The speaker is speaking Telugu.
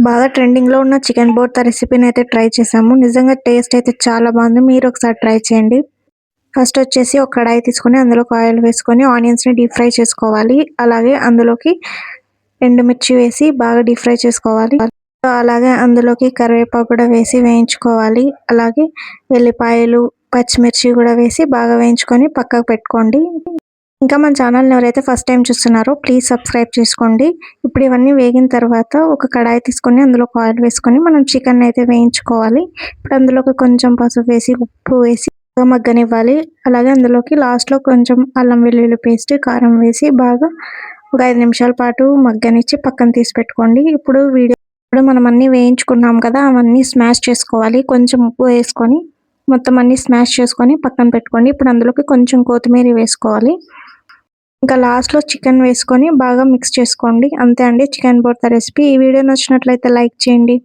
బాగా ట్రెండింగ్‌లో ఉన్న చికెన్ బోర్తా రెసిపీని అయితే ట్రై చేసాము. నిజంగా టేస్ట్ అయితే చాలా బాగుంది. మీరు ఒకసారి ట్రై చేయండి. ఫస్ట్ వచ్చేసి ఒక కడాయి తీసుకొని అందులోకి ఆయిల్ వేసుకొని ఆనియన్స్‌ని డీప్ ఫ్రై చేసుకోవాలి. అలాగే అందులోకి ఎండుమిర్చి వేసి బాగా డీప్ ఫ్రై చేసుకోవాలి. అలాగే అందులోకి కరివేపాకు కూడా వేసి వేయించుకోవాలి. అలాగే వెల్లిపాయలు, పచ్చిమిర్చి కూడా వేసి బాగా వేయించుకొని పక్కకు పెట్టుకోండి. ఇంకా మన ఛానల్‌ని ఎవరైతే ఫస్ట్ టైమ్ చూస్తున్నారో ప్లీజ్ సబ్స్క్రైబ్ చేసుకోండి. ఇప్పుడు ఇవన్నీ వేగిన తర్వాత ఒక కడాయి తీసుకొని అందులో ఆయిల్ వేసుకొని మనం చికెన్ అయితే వేయించుకోవాలి. ఇప్పుడు అందులోకి కొంచెం పసుపు వేసి, ఉప్పు వేసి బాగా మగ్గనివ్వాలి. అలాగే అందులోకి లాస్ట్‌లో కొంచెం అల్లం వెల్లుల్లి పేస్ట్, కారం వేసి బాగా ఒక 5 నిమిషాల పాటు మగ్గనిచ్చి పక్కన తీసి పెట్టుకోండి. ఇప్పుడు మనం అన్నీ వేయించుకున్నాం కదా! అవన్నీ స్మాష్ చేసుకోవాలి. కొంచెం ఉప్పు వేసుకొని మొత్తం అన్నీ స్మాష్ చేసుకొని పక్కన పెట్టుకోండి. ఇప్పుడు అందులోకి కొంచెం కొత్తిమీర వేసుకోవాలి. ఇంకా లాస్ట్‌లో చికెన్ వేసుకొని బాగా మిక్స్ చేసుకోండి. అంతే అండి చికెన్ బోర్తా రెసిపీ. ఈ వీడియో నచ్చినట్లయితే లైక్ చేయండి.